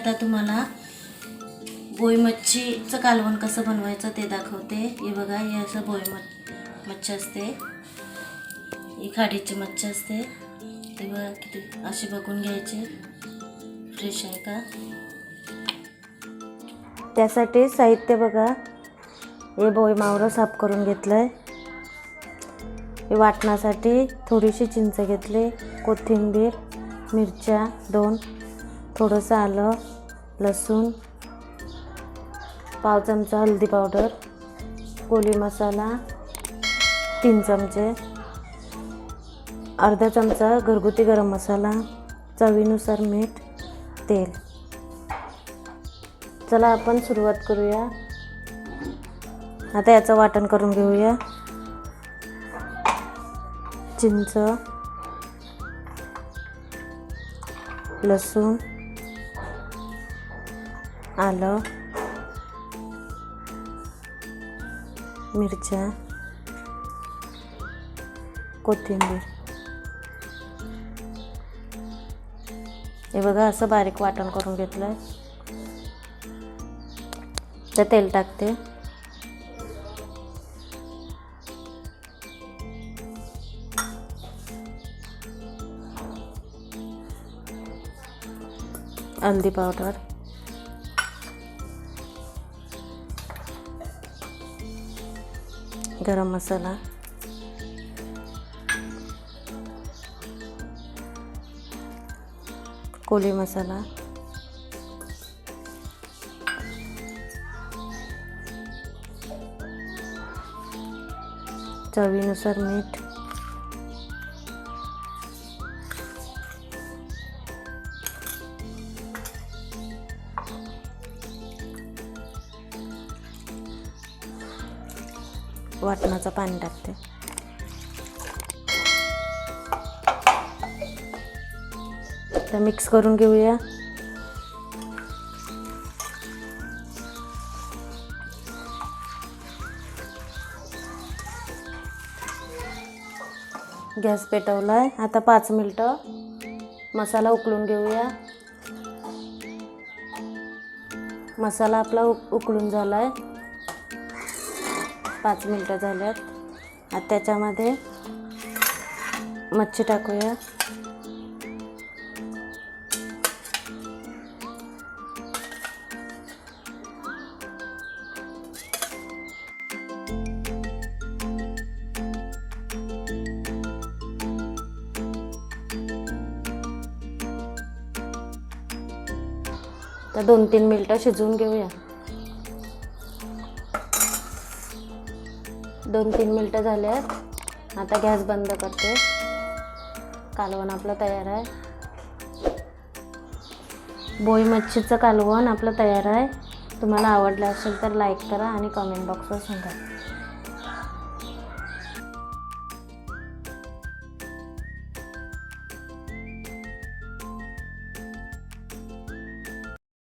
आता तुम्हाला बोई मच्छीचं कालवण कसं बनवायचं ते दाखवते। हे बघा, हे असं बोई मच्छी असते, ही खाडीची मच्छी असते। ते बघा किती असे बघून घ्यायचे फ्रेश आहे का। त्यासाठी साहित्य बघा, हे बोई मावरं साफ करून घेतलंय। हे वाटण्यासाठी थोडीशी चिंच घेतली, कोथिंबीर, मिरच्या 2, थोडंसं आलं, लसूण, पाव चमचा हळदी पावडर, कोली मसाला 3 चमचे, अर्धा चमचा घरगुती गरम मसाला, चवीनुसार मीठ, तेल। चला आपण सुरुवात करूया। आता याचं वाटण करून घेऊया। चिंच, लसूण, आलं, मिरच्या, कोथिंबीर। हे बघा असं बारीक वाटण करून घेतलंय। तर तेल टाकते, हल्दी पावडर, गरम मसाला, कोली मसाला, चवीनुसार मीठ, वाटणाचं पाणी टाकते। तर मिक्स करून घेऊया। गॅस पेटवलाय। आता 5 मिनिटं मसाला उकळून घेऊया। मसाला आपला उकळून झालाय, 5 मिनिटं झाल्यात। आता त्याच्यामध्ये मच्छी टाकूया। तर 2-3 मिनिटं शिजवून घेऊया। 2-3 मिनिटं झाल्यात। आता गॅस बंद करते। कालवण आपलं तयार आहे। बोई मच्छीचं कालवण आपलं तयार आहे। तुम्हाला आवडलं असेल तर लाईक करा आणि कमेंट बॉक्सवर सांगा।